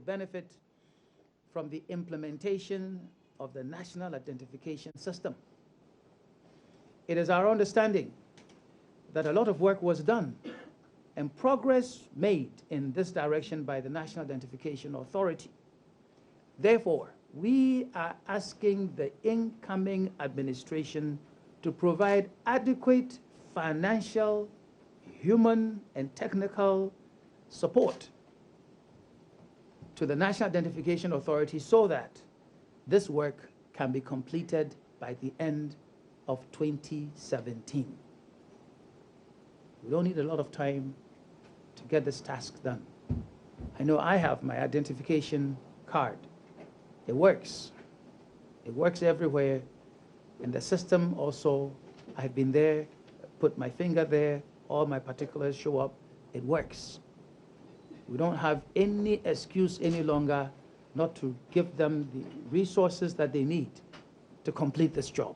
benefit from the implementation of the National Identification System. It is our understanding that a lot of work was done and progress made in this direction by the National Identification Authority. Therefore, we are asking the incoming administration to provide adequate financial, human, and technical support to the National Identification Authority so that this work can be completed by the end of 2017. We don't need a lot of time to get this task done. I know I have my identification card. It works. It works everywhere. And the system also, I've been there, put my finger there, all my particulars show up. It works. We don't have any excuse any longer not to give them the resources that they need to complete this job.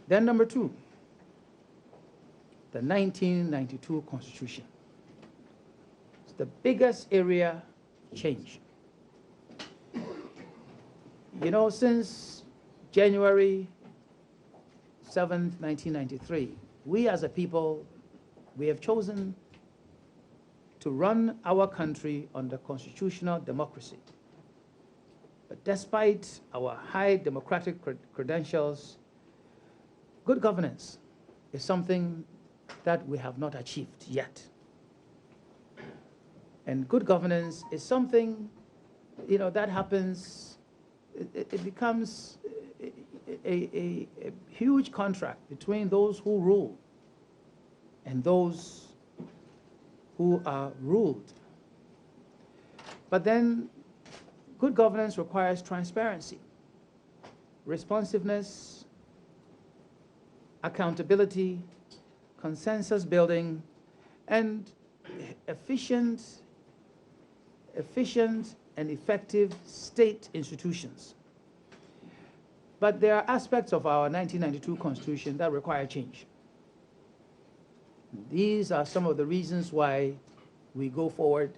Then number two, the 1992 Constitution. It's the biggest area of change. You know, since January 7th, 1993, we as a people, we have chosen to run our country under constitutional democracy. But despite our high democratic credentials, good governance is something that we have not achieved yet. And good governance is something, you know, that happens, it becomes a huge contract between those who rule and those who are ruled. But then good governance requires transparency, responsiveness, accountability, consensus building, and efficient and effective state institutions. But there are aspects of our 1992 Constitution that require change. These are some of the reasons why we go forward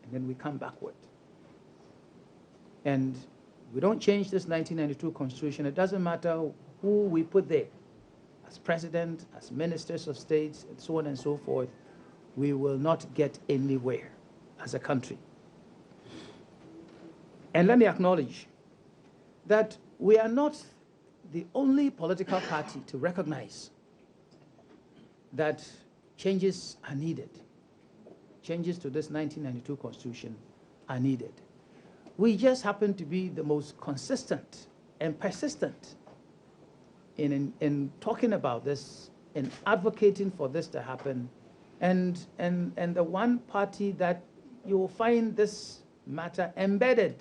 and then we come backward. And we don't change this 1992 Constitution. It doesn't matter who we put there, as president, as ministers of states, and so on and so forth. We will not get anywhere as a country. And let me acknowledge that we are not the only political party to recognize that changes are needed. Changes to this 1992 Constitution are needed. We just happen to be the most consistent and persistent in talking about this, in advocating for this to happen, and the one party that you will find this matter embedded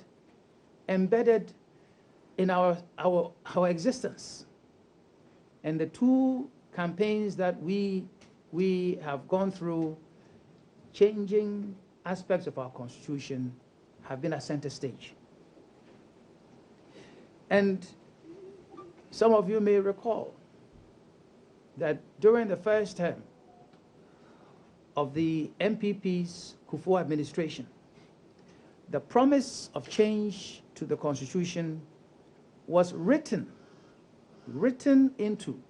in our existence. And the two campaigns that we have gone through, changing aspects of our Constitution, have been at center stage. And some of you may recall that during the first term of the MPP's Kufuor administration, the promise of change to the Constitution was written into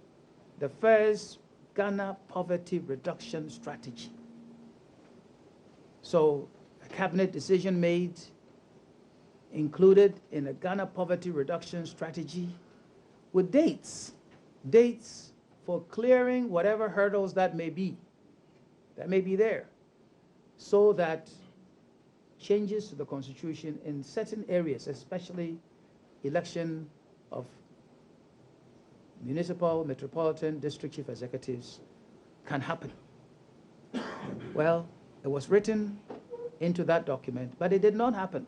the first Ghana Poverty Reduction Strategy. So a cabinet decision made, included in a Ghana Poverty Reduction Strategy with dates for clearing whatever hurdles that may be there, so that changes to the Constitution in certain areas, especially election of municipal, metropolitan, district chief executives, can happen. Well, it was written into that document, but it did not happen.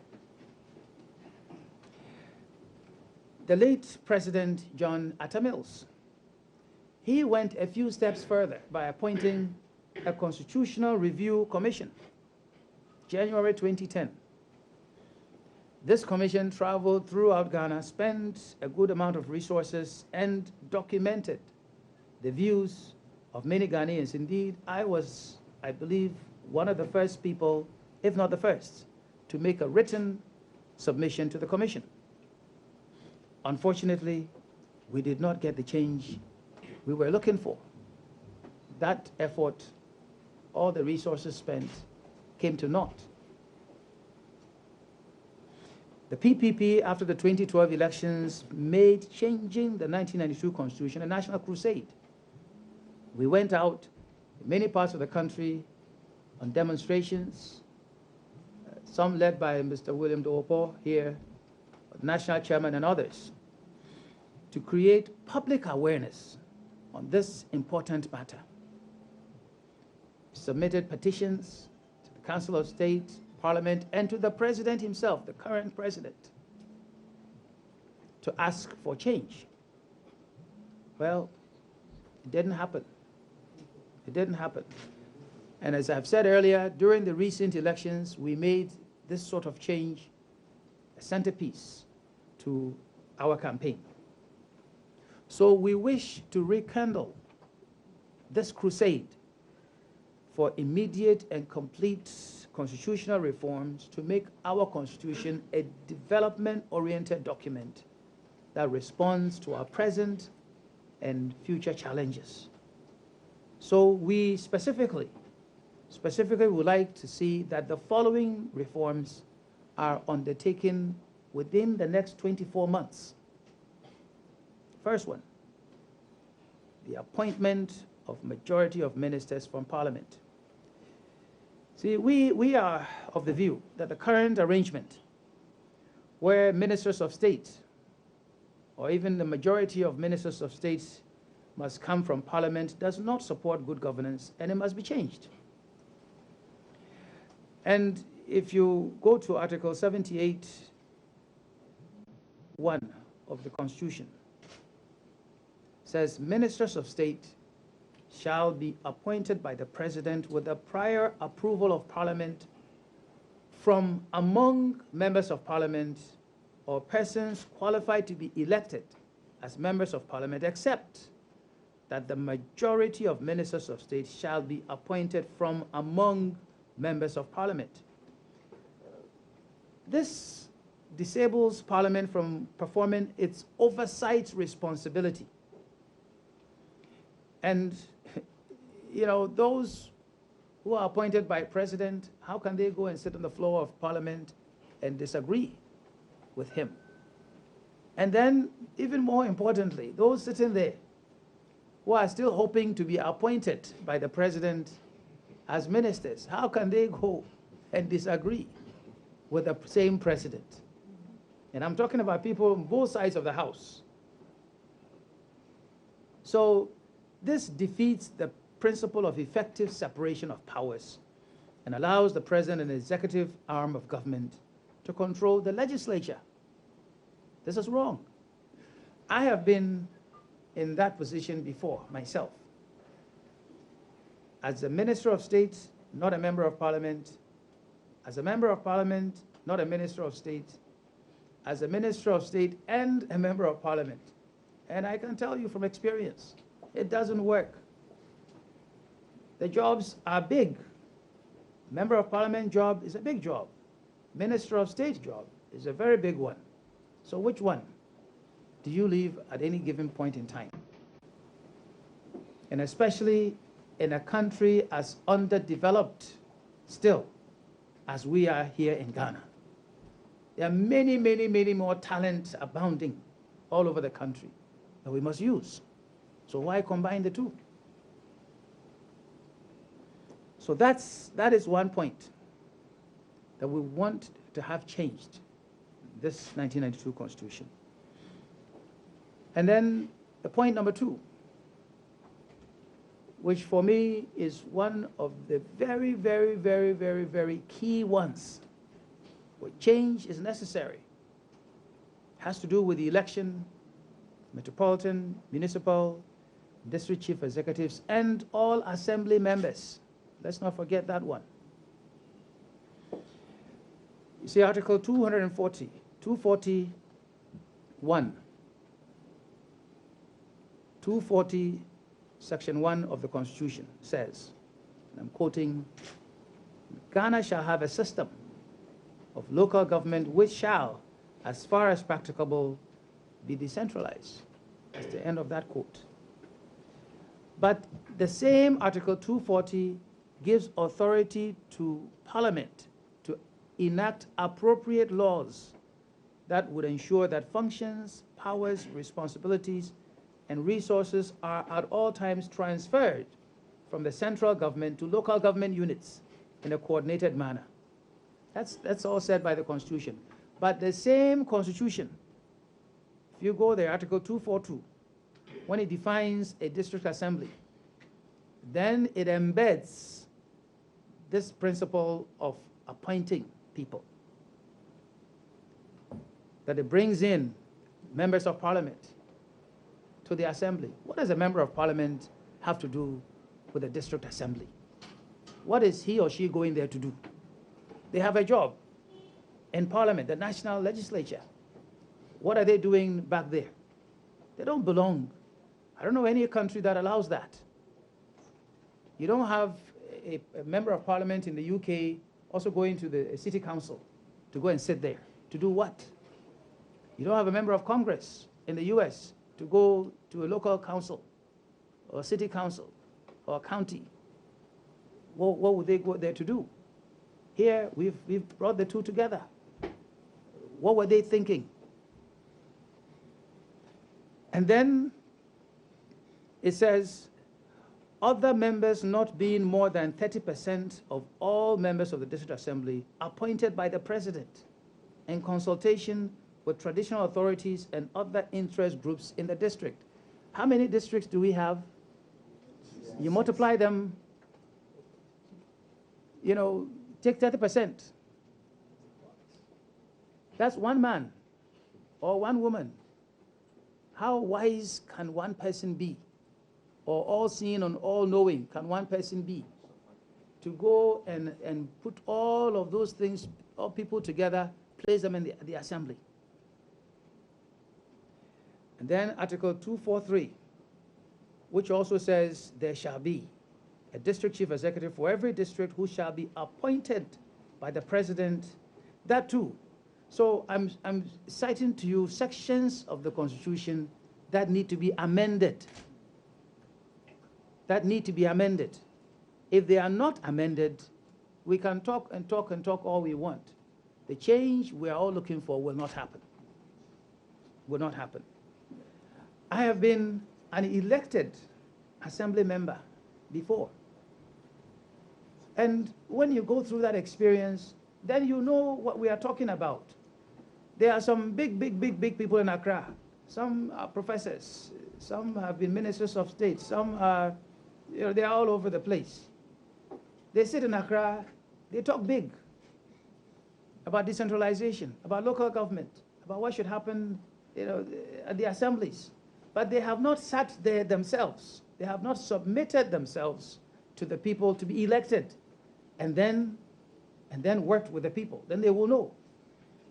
The late President John Atta Mills, he went a few steps further by appointing a Constitutional Review Commission, January 2010. This commission traveled throughout Ghana, spent a good amount of resources, and documented the views of many Ghanaians. Indeed, I was, I believe, one of the first people if not the first, to make a written submission to the Commission. Unfortunately, we did not get the change we were looking for. That effort, all the resources spent, came to naught. The PPP, after the 2012 elections, made changing the 1992 Constitution a national crusade. We went out in many parts of the country on demonstrations, some led by Mr. William Doopo here, national chairman and others, to create public awareness on this important matter. We submitted petitions to the Council of State, Parliament, and to the President himself, the current President, to ask for change. Well, it didn't happen. It didn't happen. And as I've said earlier, during the recent elections, we made this sort of change a centerpiece to our campaign. So we wish to rekindle this crusade for immediate and complete constitutional reforms to make our Constitution a development-oriented document that responds to our present and future challenges. So we specifically would like to see that the following reforms are undertaken within the next 24 months. First one, the appointment of majority of ministers from Parliament. See, we are of the view that the current arrangement where ministers of state, or even the majority of ministers of state, must come from Parliament does not support good governance, and it must be changed. And if you go to Article 78(1) of the Constitution, says ministers of state shall be appointed by the President with the prior approval of Parliament from among members of Parliament or persons qualified to be elected as members of Parliament, except that the majority of ministers of state shall be appointed from among members of Parliament. This disables Parliament from performing its oversight responsibility. And, you know, those who are appointed by President, how can they go and sit on the floor of Parliament and disagree with him? And then, even more importantly, those sitting there who are still hoping to be appointed by the President as ministers, how can they go and disagree with the same President? And I'm talking about people on both sides of the House. So this defeats the principle of effective separation of powers and allows the President and the executive arm of government to control the legislature. This is wrong. I have been in that position before myself. As a Minister of State, not a Member of Parliament. As a Member of Parliament, not a Minister of State. As a Minister of State and a Member of Parliament. And I can tell you from experience, it doesn't work. The jobs are big. Member of Parliament job is a big job. Minister of State job is a very big one. So which one do you leave at any given point in time? And especially in a country as underdeveloped still as we are here in Ghana. There are many, many, many more talents abounding all over the country that we must use. So why combine the two? So that is one point that we want to have changed this 1992 Constitution. And then the point number two, which for me is one of the very, very, very, very, very key ones where change is necessary, has to do with the election, metropolitan, municipal, district chief executives, and all assembly members. Let's not forget that one. You see, Article 241, 240, Section 1 of the Constitution says, and I'm quoting Ghana shall have a system of local government which shall, as far as practicable, be decentralized. That's the end of that quote. But the same Article 240 gives authority to Parliament to enact appropriate laws that would ensure that functions, powers, responsibilities, and resources are at all times transferred from the central government to local government units in a coordinated manner. That's all said by the Constitution. But the same Constitution, if you go there, Article 242, when it defines a district assembly, then it embeds this principle of appointing people. That it brings in members of parliament to the assembly. What does a member of parliament have to do with a district assembly? What is he or she going there to do? They have a job in parliament, the national legislature. What are they doing back there? They don't belong. I don't know any country that allows that. You don't have a member of parliament in the UK also going to the city council to go and sit there. To do what? You don't have a member of Congress in the US to go to a local council or a city council or a county. What would they go there to do? Here, we've brought the two together. What were they thinking? And then it says, other members not being more than 30% of all members of the district assembly appointed by the president in consultation with traditional authorities and other interest groups in the district. How many districts do we have? You multiply them, you know, take 30%. That's one man or one woman. How wise can one person be? Or all-seeing and all-knowing can one person be? To go and put all of those things, all people together, place them in the assembly. And then Article 243, which also says there shall be a district chief executive for every district who shall be appointed by the president, that too. So I'm citing to you sections of the Constitution that need to be amended. That need to be amended. If they are not amended, we can talk and talk and talk all we want. The change we are all looking for will not happen. Will not happen. I have been an elected assembly member before. And when you go through that experience, then you know what we are talking about. There are some big people in Accra. Some are professors. Some have been ministers of state. Some are, you know, they are all over the place. They sit in Accra, they talk big about decentralization, about local government, about what should happen, you know, at the assemblies. But they have not sat there themselves. They have not submitted themselves to the people to be elected and then worked with the people. Then they will know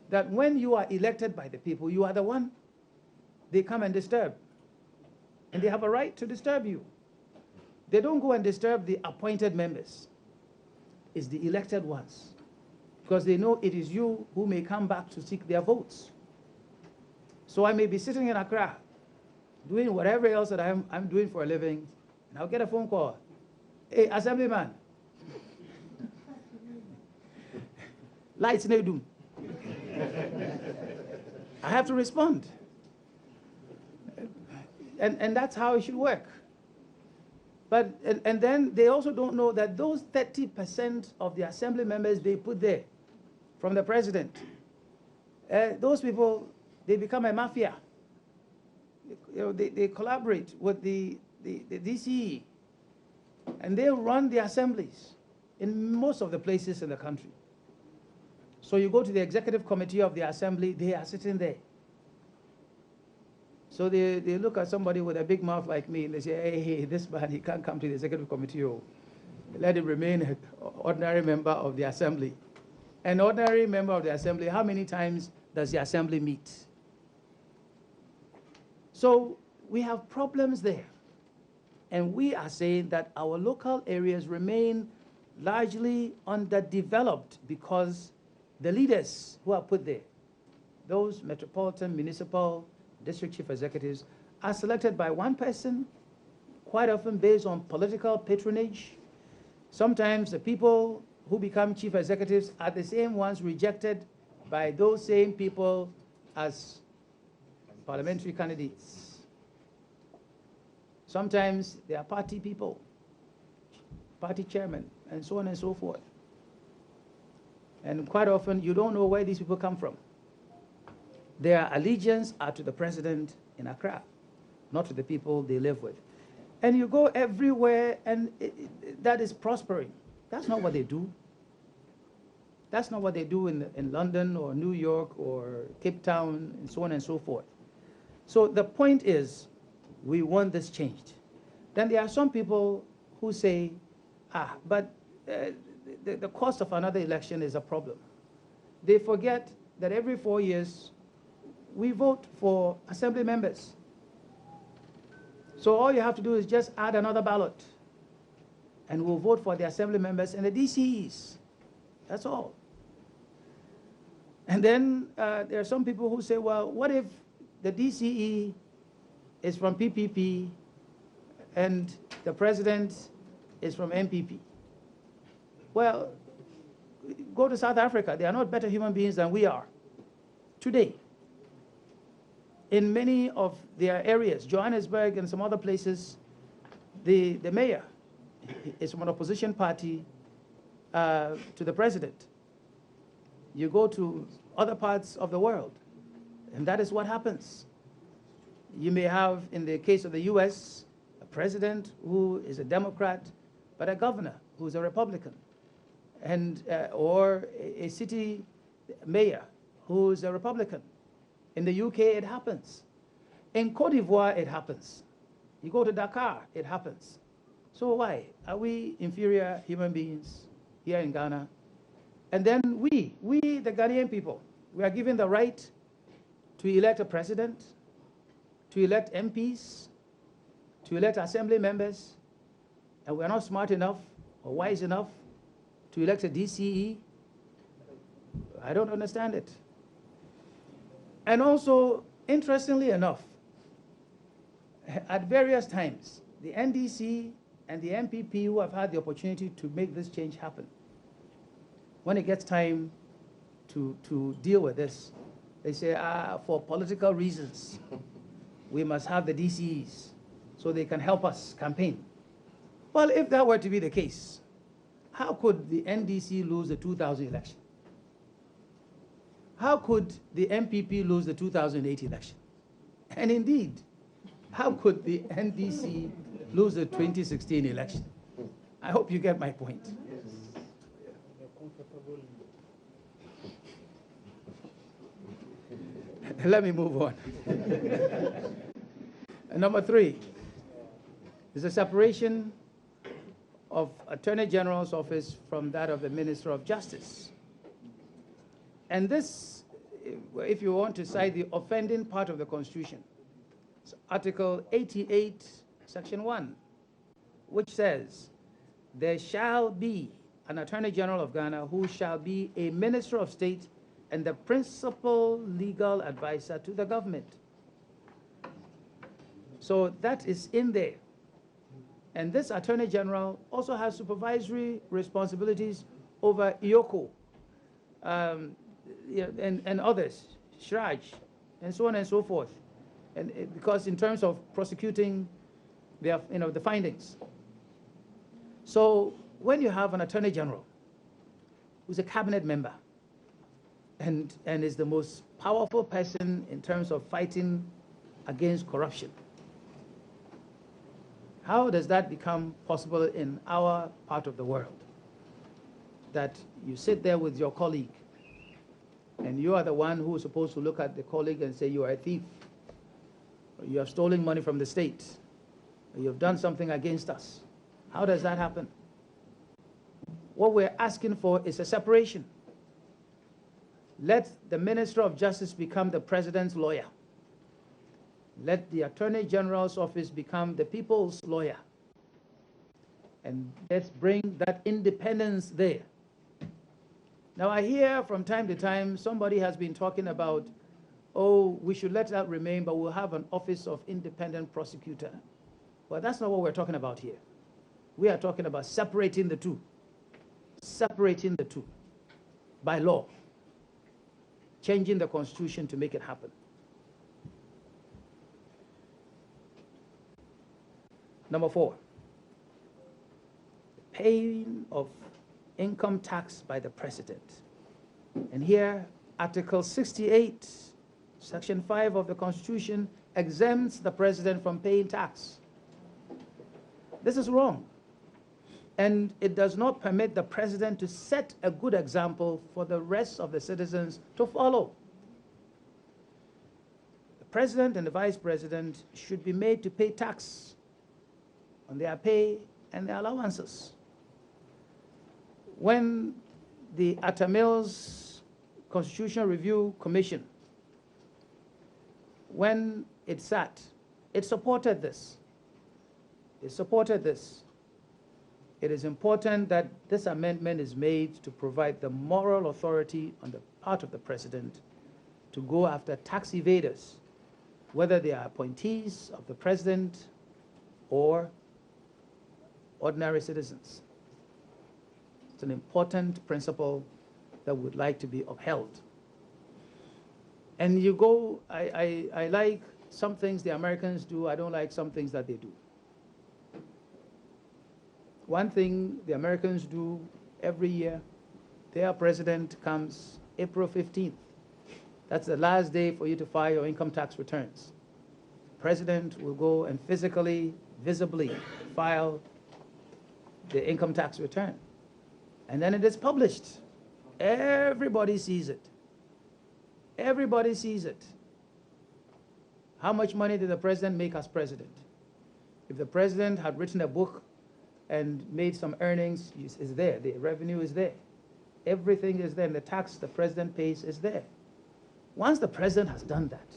that when you are elected by the people, you are the one they come and disturb. And they have a right to disturb you. They don't go and disturb the appointed members. It's the elected ones. Because they know it is you who may come back to seek their votes. So I may be sitting in Accra, doing whatever else that I'm doing for a living, and I'll get a phone call. Hey, Assemblyman. Lights no doom. I have to respond. And that's how it should work. But, and then they also don't know that those 30% of the assembly members they put there from the president, those people, they become a mafia. You know, they collaborate with the DCE, and they run the assemblies in most of the places in the country. So you go to the executive committee of the assembly, they are sitting there. So they look at somebody with a big mouth like me, and they say, hey, this man, he can't come to the executive committee. Oh. Let him remain an ordinary member of the assembly. An ordinary member of the assembly, how many times does the assembly meet? So we have problems there. And we are saying that our local areas remain largely underdeveloped because the leaders who are put there, those metropolitan, municipal, district chief executives, are selected by one person, quite often based on political patronage. Sometimes the people who become chief executives are the same ones rejected by those same people as parliamentary candidates. Sometimes they are party people, party chairman, and so on and so forth. And quite often, you don't know where these people come from. Their allegiance are to the president in Accra, not to the people they live with. And you go everywhere, and that is prospering. That's not what they do. That's not what they do in London or New York or Cape Town, and so on and so forth. So the point is, we want this changed. Then there are some people who say, but the cost of another election is a problem. They forget that every 4 years, we vote for assembly members. So all you have to do is just add another ballot, and we'll vote for the assembly members and the DCEs. That's all. And then there are some people who say, well, what if the DCE is from PPP and the president is from MPP? Well, go to South Africa. They are not better human beings than we are today. In many of their areas, Johannesburg and some other places, the mayor is from an opposition party to the president. You go to other parts of the world, and that is what happens. You may have, in the case of the US, a president who is a Democrat, but a governor who is a Republican, and or a city mayor who is a Republican. In the UK, it happens. In Cote d'Ivoire, it happens. You go to Dakar, it happens. So why? Are we inferior human beings here in Ghana? And then we, the Ghanaian people, we are given the right to elect a president, to elect MPs, to elect assembly members, and we are not smart enough or wise enough to elect a DCE. I don't understand it. And also, interestingly enough, at various times, the NDC and the MPP who have had the opportunity to make this change happen, when it gets time to deal with this, they say, for political reasons, we must have the DCEs so they can help us campaign. Well, if that were to be the case, how could the NDC lose the 2000 election? How could the MPP lose the 2008 election? And indeed, how could the NDC lose the 2016 election? I hope you get my point. Let me move on. Number 3 is the separation of Attorney General's office from that of the Minister of Justice. And this, if you want to cite the offending part of the Constitution, it's Article 88, Section 1, which says, there shall be an Attorney General of Ghana who shall be a Minister of State and the principal legal advisor to the government. So that is in there. And this Attorney General also has supervisory responsibilities over IOCO and others, Shraj, and so on and so forth. And because in terms of prosecuting the findings. So when you have an Attorney General who's a cabinet member and is the most powerful person in terms of fighting against corruption, how does that become possible in our part of the world? That you sit there with your colleague, and you are the one who is supposed to look at the colleague and say, you are a thief, or you have stolen money from the state, or you have done something against us. How does that happen? What we're asking for is a separation. Let the Minister of Justice become the President's lawyer. Let the Attorney General's office become the people's lawyer. And let's bring that independence there. Now, I hear from time to time somebody has been talking about, oh, we should let that remain, but we'll have an office of independent prosecutor. Well, that's not what we're talking about here. We are talking about separating the two by law, changing the Constitution to make it happen. Number 4, paying of income tax by the president. And here, Article 68, Section 5 of the Constitution exempts the president from paying tax. This is wrong. And it does not permit the president to set a good example for the rest of the citizens to follow. The president and the vice president should be made to pay tax on their pay and their allowances. When the Atta Mills Constitutional Review Commission, when it sat, it supported this. It supported this. It is important that this amendment is made to provide the moral authority on the part of the president to go after tax evaders, whether they are appointees of the president or ordinary citizens. It's an important principle that would like to be upheld. And you go, I like some things the Americans do, I don't like some things that they do. One thing the Americans do every year, their president comes April 15th. That's the last day for you to file your income tax returns. The president will go and physically, visibly file the income tax return. And then it is published. Everybody sees it. Everybody sees it. How much money did the president make as president? If the president had written a book and made some earnings, is there. The revenue is there. Everything is there, and the tax the president pays is there. Once the president has done that,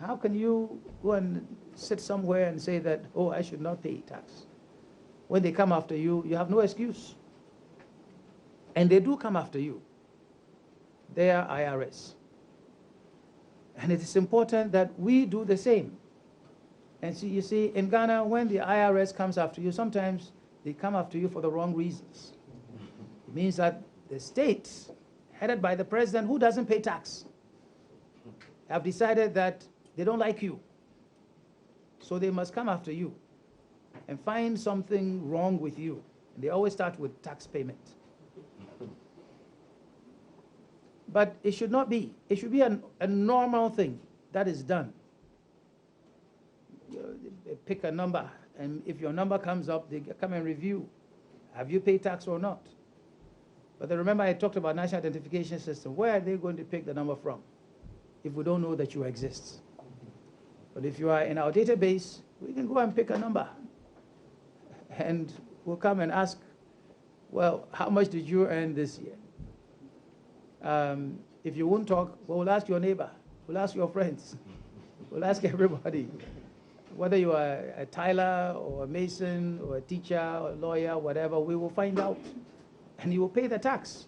how can you go and sit somewhere and say that, oh, I should not pay tax? When they come after you, you have no excuse. And they do come after you. They are IRS. And it is important that we do the same. And so you see, in Ghana, when the IRS comes after you, sometimes they come after you for the wrong reasons. It means that the state, headed by the president who doesn't pay tax, have decided that they don't like you. So they must come after you and find something wrong with you. And they always start with tax payment. But it should not be. It should be a normal thing that is done. Pick a number, and if your number comes up, they come and review. Have you paid tax or not? But then remember, I talked about national identification system. Where are they going to pick the number from if we don't know that you exist? But if you are in our database, we can go and pick a number. And we'll come and ask, well, how much did you earn this year? If you won't talk, well, we'll ask your neighbor. We'll ask your friends. We'll ask everybody. Whether you are a tiler or a mason or a teacher or a lawyer, whatever, we will find out. And you will pay the tax.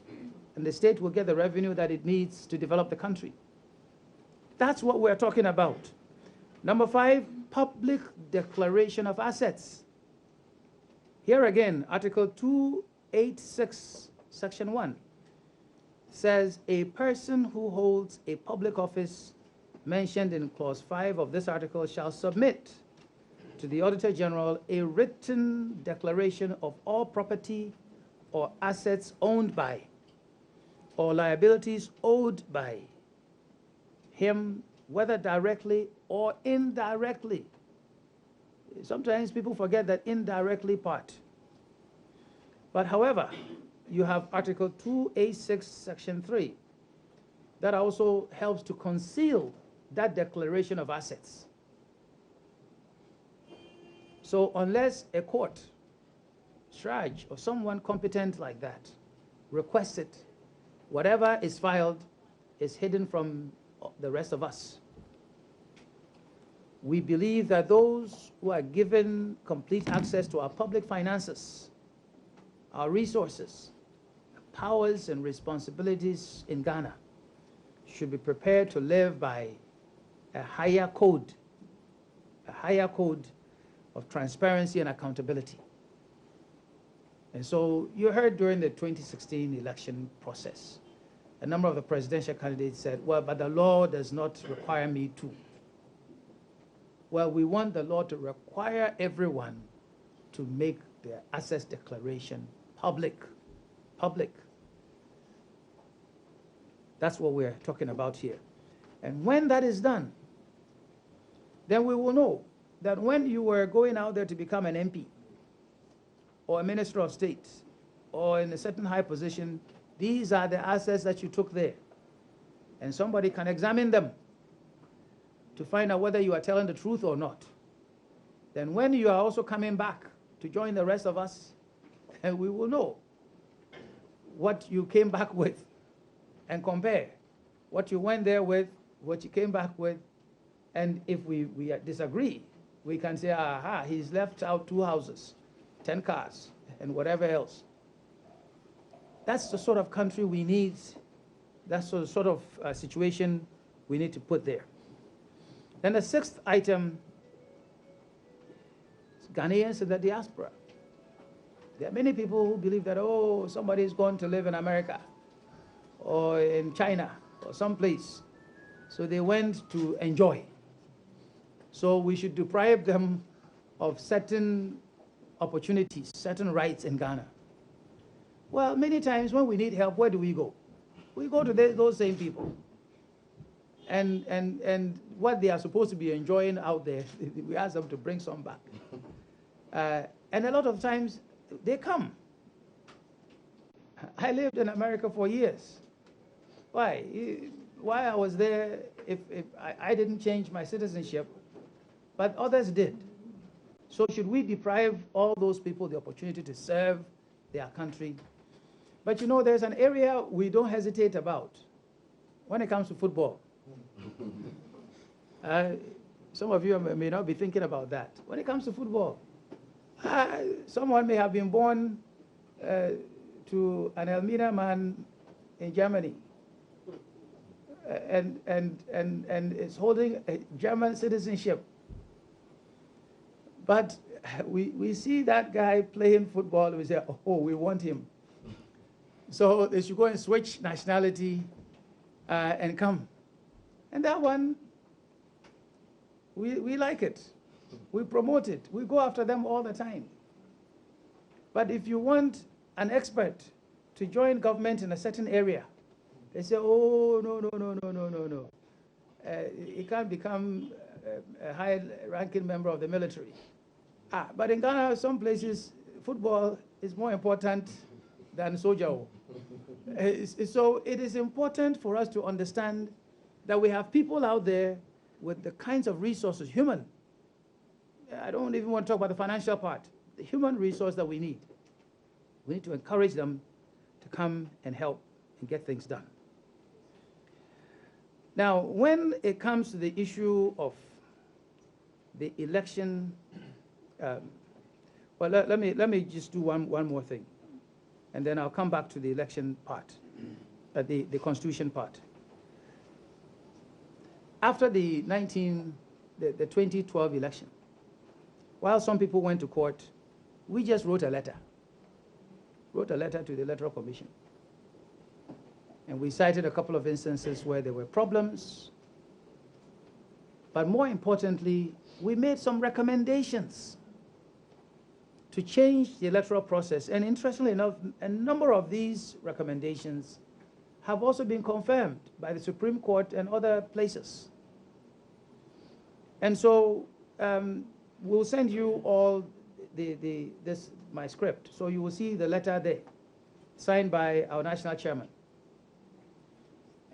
And the state will get the revenue that it needs to develop the country. That's what we're talking about. Number 5, public declaration of assets. Here again, Article 286, Section 1, says a person who holds a public office mentioned in Clause 5 of this article shall submit to the Auditor General a written declaration of all property or assets owned by or liabilities owed by him, whether directly or indirectly. Sometimes people forget that indirectly part. But however, you have Article 286, Section 3, that also helps to conceal that declaration of assets. So unless a court, SRAJ, or someone competent like that requests it, whatever is filed is hidden from the rest of us. We believe that those who are given complete access to our public finances, our resources, powers and responsibilities in Ghana should be prepared to live by a higher code of transparency and accountability. And so you heard during the 2016 election process, a number of the presidential candidates said, well, but the law does not require me to. Well, we want the law to require everyone to make their assets declaration public. That's what we're talking about here. And when that is done, then we will know that when you were going out there to become an MP or a minister of state or in a certain high position, these are the assets that you took there. And somebody can examine them to find out whether you are telling the truth or not. Then when you are also coming back to join the rest of us, and we will know what you came back with and compare what you went there with, what you came back with, and if we disagree, we can say, aha, he's left out 2 houses, 10 cars, and whatever else. That's the sort of country we need. That's the sort of situation we need to put there. Then the 6th item is Ghanaians in the diaspora. There are many people who believe that, oh, somebody is going to live in America or in China or someplace. So they went to enjoy. So we should deprive them of certain opportunities, certain rights in Ghana. Well, many times when we need help, where do we go? We go to those same people. And what they are supposed to be enjoying out there, we ask them to bring some back. And a lot of times, they come. I lived in America for years. Why? Why I was there, if I didn't change my citizenship, but others did. So should we deprive all those people the opportunity to serve their country? But you know, there's an area we don't hesitate about when it comes to football. Some of you may not be thinking about that. When it comes to football, someone may have been born to an Elmina man in Germany and is holding a German citizenship. But we see that guy playing football, and we say, oh, we want him. So they should go and switch nationality and come. And that one, we like it. We promote it. We go after them all the time. But if you want an expert to join government in a certain area, they say, oh, no. He can't become a high-ranking member of the military. But in Ghana, some places, football is more important than soldier. So it is important for us to understand that we have people out there with the kinds of resources, human. I don't even want to talk about the financial part, the human resource that we need. We need to encourage them to come and help and get things done. Now, when it comes to the issue of the election, well, let me just do one more thing, and then I'll come back to the election part, the constitution part. After the 2012 election, while some people went to court, we just wrote a letter to the Electoral Commission. And we cited a couple of instances where there were problems. But more importantly, we made some recommendations to change the electoral process. And interestingly enough, a number of these recommendations have also been confirmed by the Supreme Court and other places. And so we'll send you all my script. So you will see the letter there, signed by our national chairman.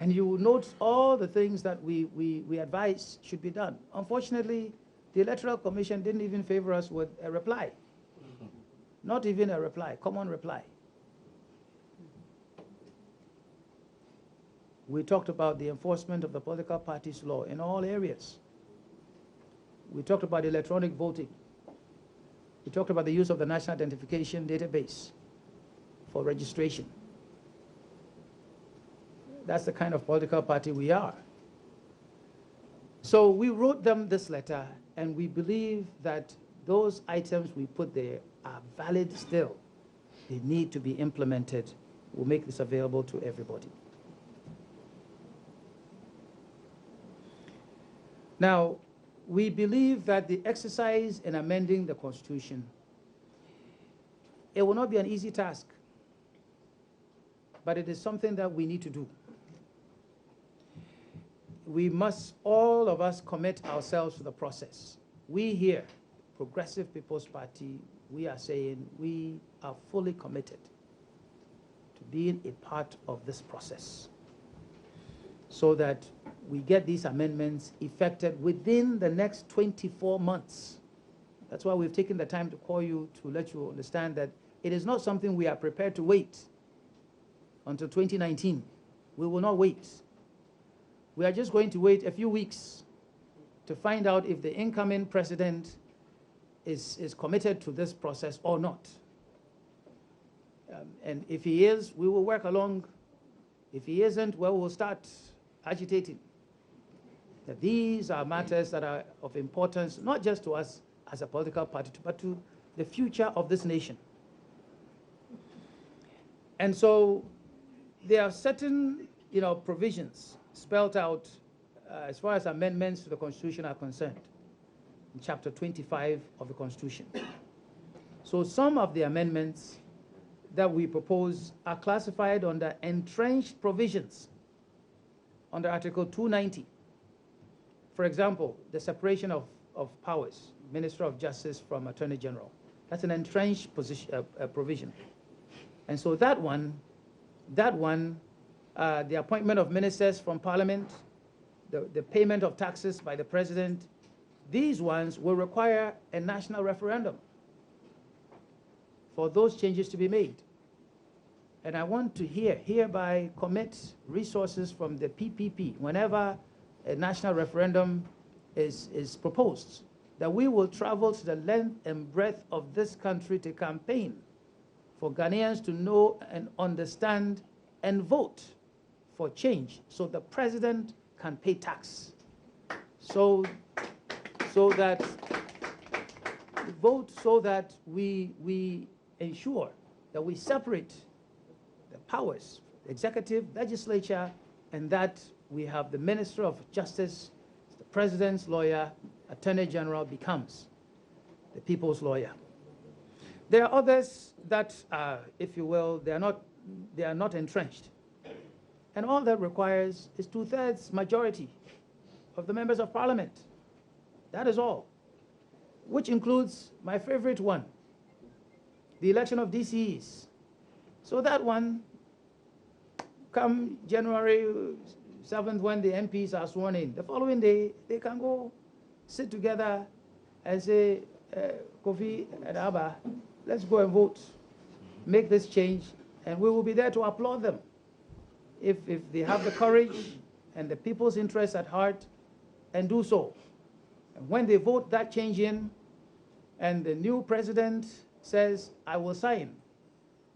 And you will note all the things that we advise should be done. Unfortunately, the Electoral Commission didn't even favor us with a reply. Not even a reply, common reply. We talked about the enforcement of the political parties law in all areas. We talked about electronic voting. We talked about the use of the National Identification Database for registration. That's the kind of political party we are. So we wrote them this letter, and we believe that those items we put there are valid still. They need to be implemented. We'll make this available to everybody. Now, we believe that the exercise in amending the Constitution, it will not be an easy task, but it is something that we need to do. We must, all of us, commit ourselves to the process. We here, Progressive People's Party, we are saying we are fully committed to being a part of this process so that we get these amendments effected within the next 24 months. That's why we've taken the time to call you to let you understand that it is not something we are prepared to wait until 2019. We will not wait. We are just going to wait a few weeks to find out if the incoming president is committed to this process or not. And if he is, we will work along. If he isn't, well, we'll start agitating. That these are matters that are of importance, not just to us as a political party, but to the future of this nation. And so there are certain, provisions spelled out as far as amendments to the Constitution are concerned in Chapter 25 of the Constitution. So some of the amendments that we propose are classified under entrenched provisions under Article 290. For example, the separation of powers, Minister of Justice from Attorney General. That's an entrenched provision. And so that one, the appointment of ministers from Parliament, the payment of taxes by the President, these ones will require a national referendum for those changes to be made. And I want to hereby commit resources from the PPP whenever a national referendum is proposed, that we will travel to the length and breadth of this country to campaign for Ghanaians to know and understand and vote for change so the president can pay tax. So that vote so that we ensure that we separate the powers, the executive, legislature, and that we have the Minister of Justice, the President's lawyer, Attorney General becomes the people's lawyer. There are others that, if you will, they are not entrenched. And all that requires is 2/3 majority of the members of Parliament. That is all, which includes my favorite one, the election of DCEs. So that one, come January 7th, when the MPs are sworn in, the following day, they can go sit together and say, Kofi and Abba, let's go and vote, make this change, and we will be there to applaud them. If they have the courage and the people's interests at heart, and do so. And when they vote that change in, and the new president says, I will sign,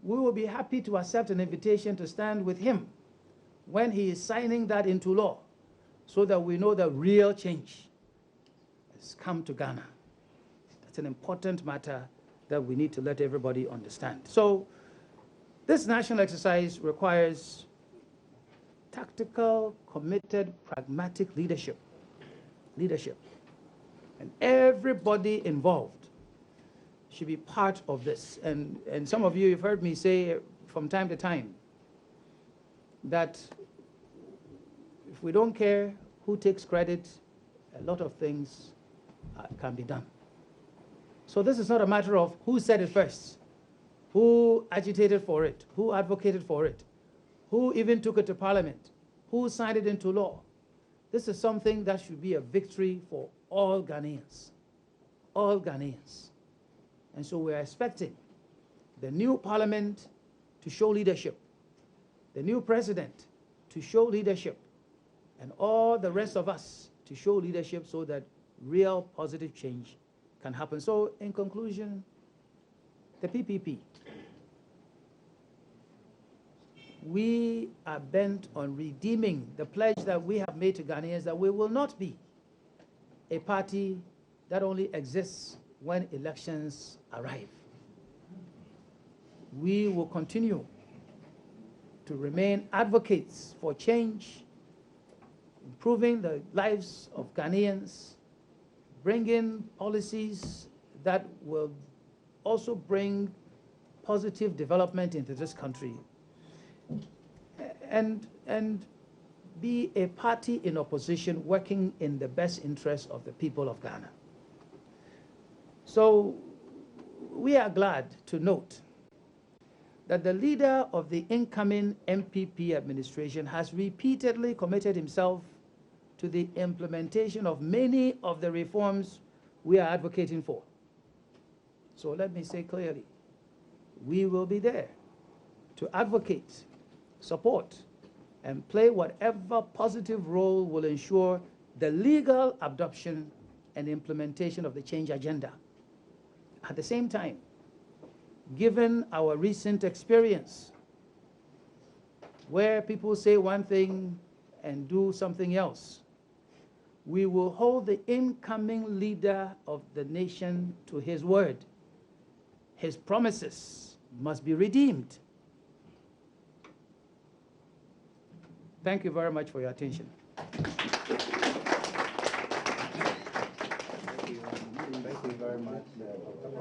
we will be happy to accept an invitation to stand with him when he is signing that into law, so that we know that real change has come to Ghana. That's an important matter that we need to let everybody understand. So this national exercise requires tactical, committed, pragmatic leadership. And everybody involved should be part of this. And some of you have heard me say from time to time that if we don't care who takes credit, a lot of things can be done. So this is not a matter of who said it first, who agitated for it, who advocated for it, who even took it to Parliament, who signed it into law. This is something that should be a victory for all Ghanaians. All Ghanaians. And so we're expecting the new Parliament to show leadership, the new President to show leadership, and all the rest of us to show leadership so that real positive change can happen. So in conclusion, the PPP, we are bent on redeeming the pledge that we have made to Ghanaians that we will not be a party that only exists when elections arrive. We will continue to remain advocates for change, improving the lives of Ghanaians, bringing policies that will also bring positive development into this country, and be a party in opposition working in the best interest of the people of Ghana. So we are glad to note that the leader of the incoming MPP administration has repeatedly committed himself to the implementation of many of the reforms we are advocating for. So let me say clearly, we will be there to advocate, support, and play whatever positive role will ensure the legal adoption and implementation of the change agenda. At the same time, given our recent experience, where people say one thing and do something else, we will hold the incoming leader of the nation to his word. His promises must be redeemed. Thank you very much for your attention. Thank you very much, Dr.